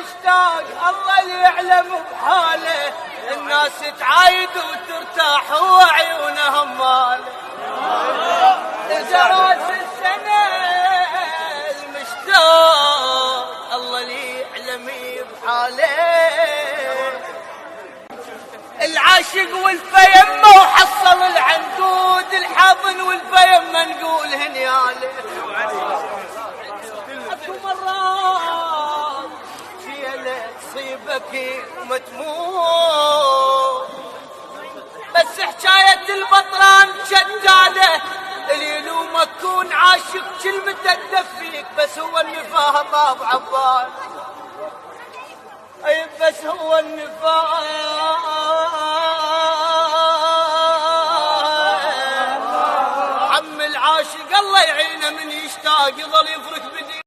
مشتاق الله اللي يعلم بحاله، الناس تعايد وترتاح وعيونهم ماله. إذا راس السنة المشتاق الله اللي يعلم بحاله، العاشق والفيمة وحصل العنقود، الحاضن والفيمة نقول هنياله. اكو مرات شيله تصيبك وما تموت، بس حكاية البطران شداده، اللي يلومك كون عاشق كلمته تدفيك، بس هو النفاق طاب عبال. اي بس هو النفاق عم العاشق الله يعينه من يشتاق يظل يفرق